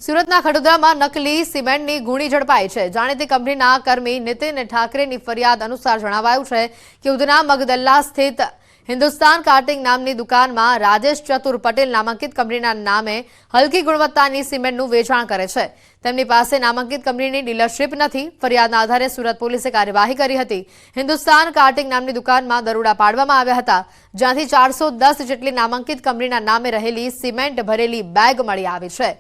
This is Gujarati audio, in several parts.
સુરતના ખડોદરામાં નકલી સિમેન્ટની ગુણી ઝડપાઈ છે। જાણીતી કંપનીના કર્મી નીતિન ઠાકરેની ફરિયાદ અનુસાર જણાવાયું છે કે ઉધના મગદલ્લા સ્થિત હિન્દુસ્તાન કાર્ટિંગ નામની દુકાનમાં રાજેશ ચતુર પટેલ નામાંકિત કંપનીના નામે હલકી ગુણવત્તાની સિમેન્ટનું વેચાણ કરે છે। તેમની પાસે નામાંકિત કંપનીની ડીલરશીપ નથી। ફરિયાદના આધારે સુરત પોલીસે કાર્યવાહી કરી હતી। હિન્દુસ્તાન કાર્ટિંગ નામની દુકાનમાં દરોડા પાડવામાં આવ્યા હતા, જ્યાંથી 410 જેટલી નામાંકિત કંપનીના નામે રહેલી સિમેન્ટ ભરેલી બેગ મળી આવી છે।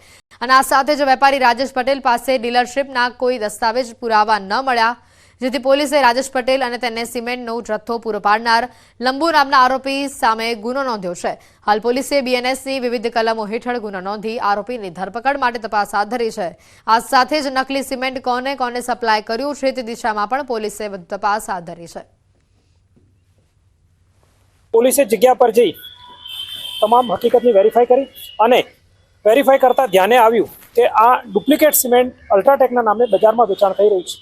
અને આ સાથે જ વેપારી રાજેશ પટેલ પાસે ડીલરશીપના કોઈ દસ્તાવેજ પુરાવા ન મળ્યા, જેથી પોલીસે રાજેશ પટેલ અને તેને સિમેન્ટનો જથ્થો પૂરો પાડનાર લંબુ નામના આરોપી સામે ગુનો નોંધ્યો છે। હાલ પોલીસે બીએનએસની વિવિધ કલમો હેઠળ ગુનો નોંધી આરોપીની ધરપકડ માટે તપાસ હાથ ધરી છે। આ સાથે જ નકલી સિમેન્ટ કોને કોને સપ્લાય કર્યું છે તે દિશામાં પણ પોલીસે વધુ તપાસ હાથ ધરી છે। પોલીસે જગ્યા પર જઈ તમામ હકીકતની વેરીફાઈ કરી અને વેરીફાઈ કરતા ધ્યાને આવ્યું કે આ ડુપ્લિકેટ સિમેન્ટ અલ્ટ્રાટેકના નામે બજારમાં વેચાણ થઈ રહ્યું છે,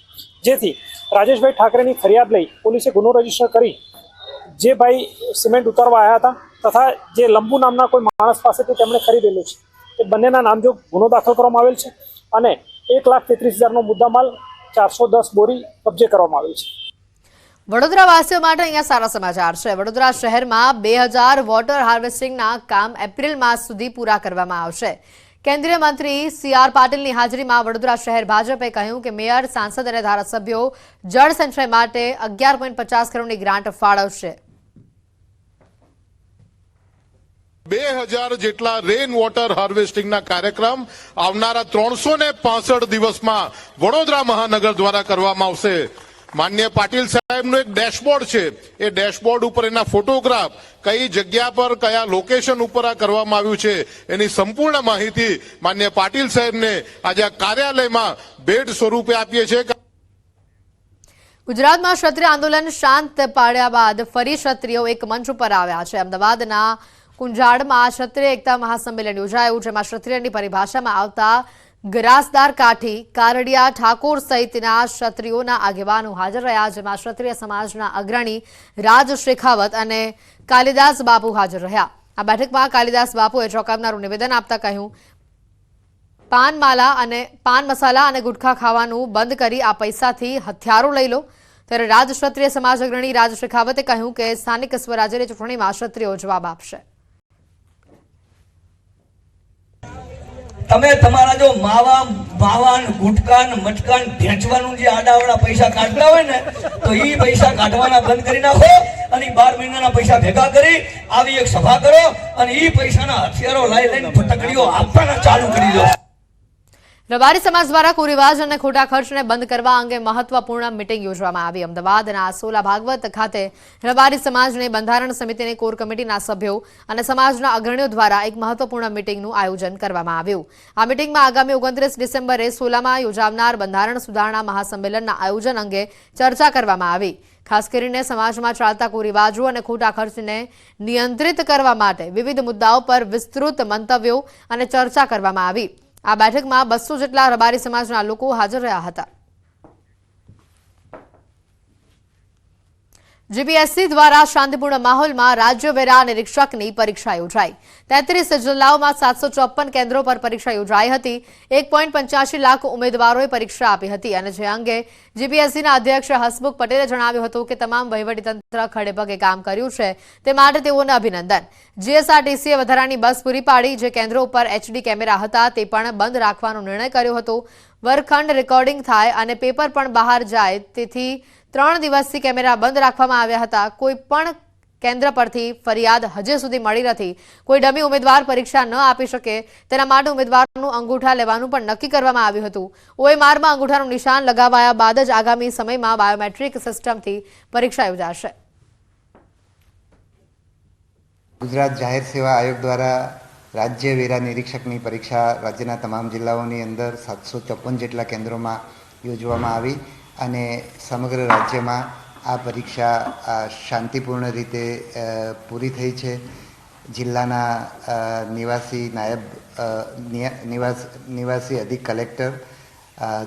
જેથી રાજેશભાઈ ઠાકરેની ફરિયાદ લઈ પોલીસે ગુનો રજીસ્ટર કરી જે ભાઈ સિમેન્ટ ઉતારવા આવ્યા હતા તથા જે લંબુ નામના કોઈ માણસ પાસેથી તેમણે ખરીદેલું છે તે બંનેના નામજોગ ગુનો દાખલ કરવામાં આવેલ છે અને 1,33,000નો મુદ્દામાલ 410 બોરી કબજે કરવામાં આવેલ છે। વડોદરા વાસીઓ માટે અહીંયા સારા સમાચાર છે। વડોદરા શહેરમાં 2000 વોટર હાર્વેસ્ટિંગના કામ એપ્રિલ માસ સુધી પૂરા કરવામાં આવશે। કેન્દ્રીય મંત્રી CR પાટીલની હાજરીમાં વડોદરા શહેર ભાજપે કહ્યું કે મેયર, સાંસદ અને ધારાસભ્યો જળ સંચય માટે 11.50 કરોડની ગ્રાન્ટ ફાળવશે। 2000 જેટલા રેન વોટર હાર્વેસ્ટિંગના કાર્યક્રમ આવનારા 365 દિવસમાં વડોદરા મહાનગર દ્વારા કરવામાં આવશે। માનનીય પાટીલ સાહેબનો એક ડેશબોર્ડ છે, એ ડેશબોર્ડ ઉપર એના ફોટોગ્રાફ કઈ જગ્યા પર કયા લોકેશન ઉપર આ કરવામાં આવ્યું છે એની સંપૂર્ણ માહિતી માનનીય પાટીલ સાહેબને આજે આ કાર્યાલયમાં ભેટ સ્વરૂપે આપીએ છીએ। ગુજરાતમાં ક્ષત્રિય આંદોલન શાંત પાડ્યા બાદ ફરી ક્ષત્રિયો એક મંચ ઉપર આવ્યા છે। અમદાવાદના કુંજાડમાં ક્ષત્રિય એકતા મહાસંમેલન યોજાયું, જેમાં ક્ષત્રિયની પરિભાષામાં આવતા ગરાસદાર કાઠી, કારડિયા, ઠાકોર સહિતના ક્ષત્રિયોના આગેવાનો હાજર રહ્યા, જેમાં ક્ષત્રિય સમાજના અગ્રણી રાજ શેખાવત અને કાલિદાસ બાપુ હાજર રહ્યા। આ બેઠકમાં કાલિદાસ બાપુએ ચોંકાવનારું નિવેદન આપતા કહ્યું, પાન મસાલા અને ગુટખા ખાવાનું બંધ કરી આ પૈસાથી હથિયારો લઈ લો। ત્યારે રાજ ક્ષત્રિય સમાજ અગ્રણી રાજ શેખાવતે કહ્યું કે સ્થાનિક સ્વરાજ્યની ચૂંટણીમાં ક્ષત્રિયો જવાબ આપશે। તમે તમારા જો માવાન ગુટકાન મટકાન ભેંચવાનું જે આડાવડા પૈસા કાઢતા હોય ને, તો એ પૈસા કાઢવાના બંધ કરી નાખો અને 12 મહિનાના પૈસા ભેગા કરી આવી એક સભા કરો અને એ પૈસાના હથિયારો લઈને ફટકડીઓ આપવાના ચાલુ કરી દો। રબારી સમાજ દ્વારા કુરિવાજ અને ખોટા ખર્ચને બંધ કરવા અંગે મહત્વપૂર્ણ મીટિંગ યોજવામાં આવી। અમદાવાદના સોલા ભાગવત ખાતે રબારી સમાજની બંધારણ સમિતિની કોર કમિટીના સભ્યો અને સમાજના અગ્રણીઓ દ્વારા એક મહત્વપૂર્ણ મીટિંગનું આયોજન કરવામાં આવ્યું। આ મીટિંગમાં આગામી 29 ડિસેમ્બરે સોલામાં યોજાનાર બંધારણ સુધારણા મહાસંમેલનના આયોજન અંગે ચર્ચા કરવામાં આવી। ખાસ કરીને સમાજમાં ચાલતા કુરિવાજો અને ખોટા ખર્ચને નિયંત્રિત કરવા માટે વિવિધ મુદ્દાઓ પર વિસ્તૃત મંતવ્યો અને ચર્ચા કરવામાં આવી। આ બેઠકમાં 200 જેટલા રબારી સમાજના લોકો હાજર રહ્યા હતા। જીપીએસસી દ્વારા શાંતિપૂર્ણ માહોલમાં રાજ્ય વેરા નિરીક્ષકની પરીક્ષા યોજાઈ। 33 જિલ્લાઓમાં 754 કેન્દ્રો પર પરીક્ષા યોજાઈ હતી। 1.85 લાખ ઉમેદવારોએ પરીક્ષા આપી હતી અને જે અંગે જીપીએસસીના અધ્યક્ષ હસમુખ પટેલે જણાવ્યું હતું કે તમામ વહીવટીતંત્ર ખડેપગે કામ કર્યું છે, તે માટે તેઓને અભિનંદન। જીએસઆરટીસીએ વધારાની બસ પૂરી પાડી। જે કેન્દ્રો ઉપર HD કેમેરા હતા તે પણ બંધ રાખવાનો નિર્ણય કર્યો હતો। વર્ગખંડ રેકોર્ડિંગ થાય અને પેપર પણ બહાર જાય, તેથી 3 દિવસથી કેમેરા બંધ રાખવામાં આવ્યા હતા। કોઈ પણ કેન્દ્ર પરથી ફરિયાદ હજી સુધી મળી નથી। કોઈ ડમી ઉમેદવાર પરીક્ષા ન આપી શકે તેના માટે ઉમેદવારનું અંગૂઠા લેવાનું પણ નક્કી કરવામાં આવ્યું હતું। OMRમાં અંગૂઠાનું નિશાન લગાવાયા બાદ જ આગામી સમયમાં બાયોમેટ્રિક સિસ્ટમથી પરીક્ષા યોજાશે। ગુજરાત જાહેર સેવા આયોગ દ્વારા રાજ્ય વેરા નિરીક્ષકની પરીક્ષા રાજ્યના તમામ જિલ્લાઓની અંદર 754 જેટલા કેન્દ્રોમાં યોજવામાં આવી અને સમગ્ર રાજ્યમાં આ પરીક્ષા શાંતિપૂર્ણ રીતે પૂરી થઈ છે। જિલ્લાના નિવાસી નિવાસી અધિક કલેક્ટર,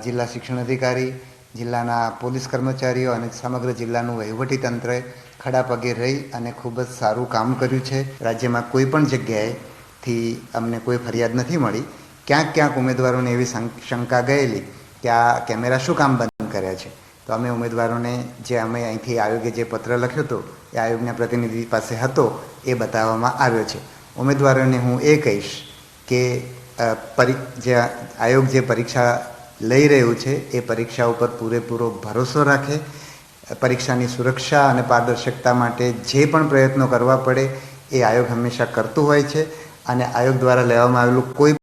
જિલ્લા શિક્ષણ અધિકારી, જિલ્લાના પોલીસ કર્મચારીઓ અને સમગ્ર જિલ્લાનું વહીવટીતંત્રએ ખડા પગે રહી અને ખૂબ જ સારું કામ કર્યું છે। રાજ્યમાં કોઈ પણ જગ્યાએથી અમને કોઈ ફરિયાદ નથી મળી ક્યાંક ઉમેદવારોને એવી શંકા ગયેલી કે આ કેમેરા શું કામ બંધ કર્યા છે. તો અમે ઉમેદવારોને અમે અહીંથી આયોગે જે પત્ર લખ્યો હતો એ આયોગના પ્રતિનિધિ પાસે હતો એ બતાવવામાં આવ્યો છે. ઉમેદવારોને હું એ કહીશ કે આયોગ જે પરીક્ષા લઈ રહ્યું છે એ પરીક્ષા ઉપર પૂરેપૂરો ભરોસો રાખે. પરીક્ષાની સુરક્ષા અને પારદર્શકતા માટે જે પણ પ્રયત્નો કરવા પડે એ આયોગ હંમેશા કરતું હોય છે અને આયોગ દ્વારા લેવામાં આવેલું કોઈ